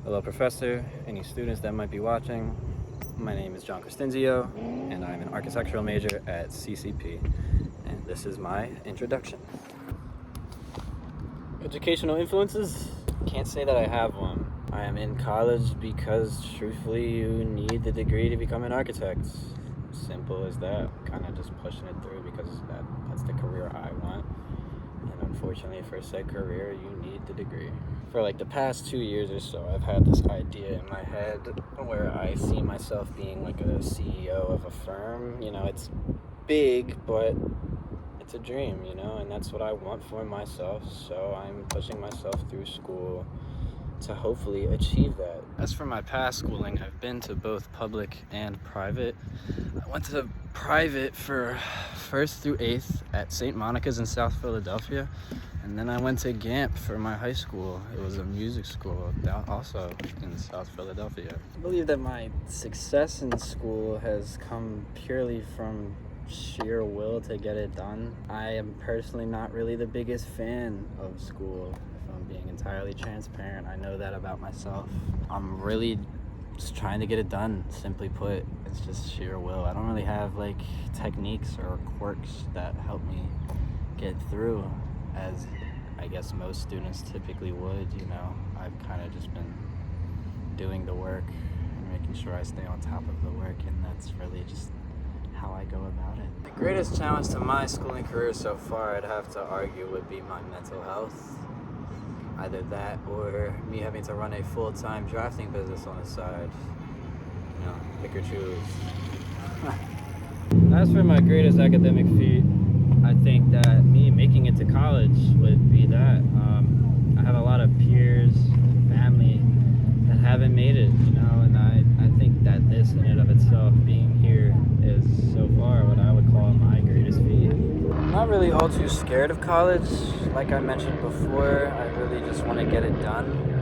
Hello, Professor, any students that might be watching. My name is Christinzio, and I'm an architectural major at CCP, and this is my introduction. Educational influences? Can't say that I have one. I am in college because, truthfully, you need the degree to become an architect. Simple as that. Kind of just pushing it through because that's the career I want. And unfortunately, for said career, you need the degree. For like the past 2 years or so, I've had this idea in my head where I see myself being like a CEO of a firm. You know, it's big, but it's a dream, you know, and that's what I want for myself. So I'm pushing myself through school to hopefully achieve that. As for my past schooling, I've been to both public and private. I went to private for 1st through 8th at St. Monica's in South Philadelphia, and then I went to GAMP for my high school. It was a music school also in South Philadelphia. I believe that my success in school has come purely from sheer will to get it done. I am personally not really the biggest fan of school. If I'm being entirely transparent, I know that about myself. I'm really just trying to get it done, simply put. It's just sheer will. I don't really have like techniques or quirks that help me get through, as I guess most students typically would, you know. I've kind of just been doing the work and making sure I stay on top of the work, and that's really just how I go about it. The greatest challenge to my schooling career so far, I'd have to argue, would be my mental health. Either that or me having to run a full-time drafting business on the side. You know, pick or choose. As for my greatest academic feat, I think that me making it to college would be that. I have a lot of peers, family that haven't made it, you know, and I think that this in and of itself, being here, is so far what I would call my greatest feat. I'm not really all too scared of college. Like I mentioned before, I really just want to get it done.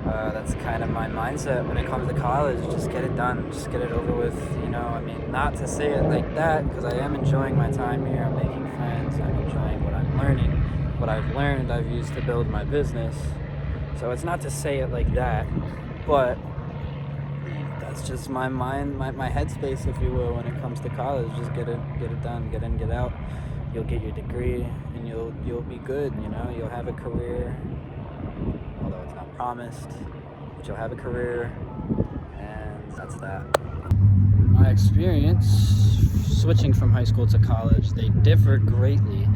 That's kind of my mindset when it comes to college. Just get it done, just get it over with, you know. I mean, not to say it like that, because I am enjoying my time here. I'm making friends, I'm enjoying what I'm learning. What I've learned, I've used to build my business. So it's not to say it like that, but that's just my mind, my headspace, if you will, when it comes to college. Just get it done, get in, get out. You'll get your degree, and you'll be good, you know. You'll have a career, although it's not promised, but you'll have a career, and that's that. My experience switching from high school to college, they differ greatly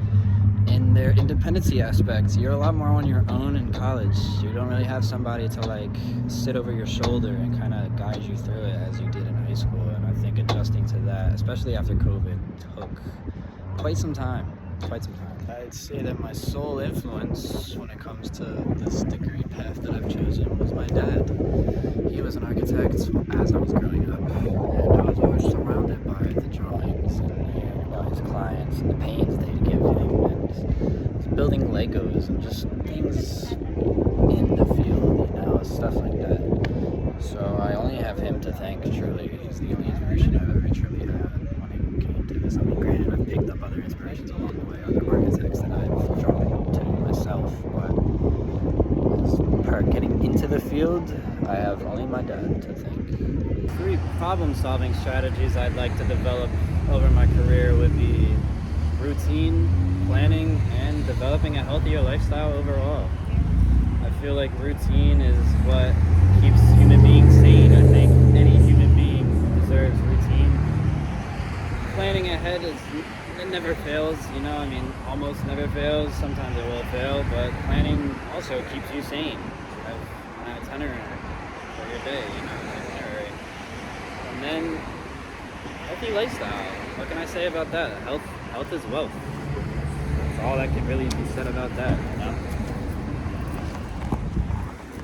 in their independency aspects. You're a lot more on your own in college. You don't really have somebody to like sit over your shoulder and kind of guide you through it as you did in high school. And I think adjusting to that, especially after COVID, took quite some time. I'd say that my sole influence when it comes to this degree path that I've chosen was my dad. He was an architect as I was growing up, and I was always surrounded by the drawings and by his clients and the pains they'd give him, and building Legos and just things in the field, you know, stuff like that. So I only have him to thank, truly. He's the only inspiration I've ever truly had when it came to this. I mean, granted, I've picked up other inspirations along the way, other architects that I've drawn to myself, but as per getting into the field, I have only my dad to thank. 3 problem-solving strategies I'd like to develop over my career would be routine, planning, and developing a healthier lifestyle overall. I feel like routine is what keeps human beings sane. I think any human being deserves routine. Planning ahead it never fails, you know. I mean, almost never fails. Sometimes it will fail, but planning also keeps you sane. You have an itinerary for your day, you know, an itinerary. And then healthy lifestyle. What can I say about that? Health is wealth. That's all that can really be said about that, you know.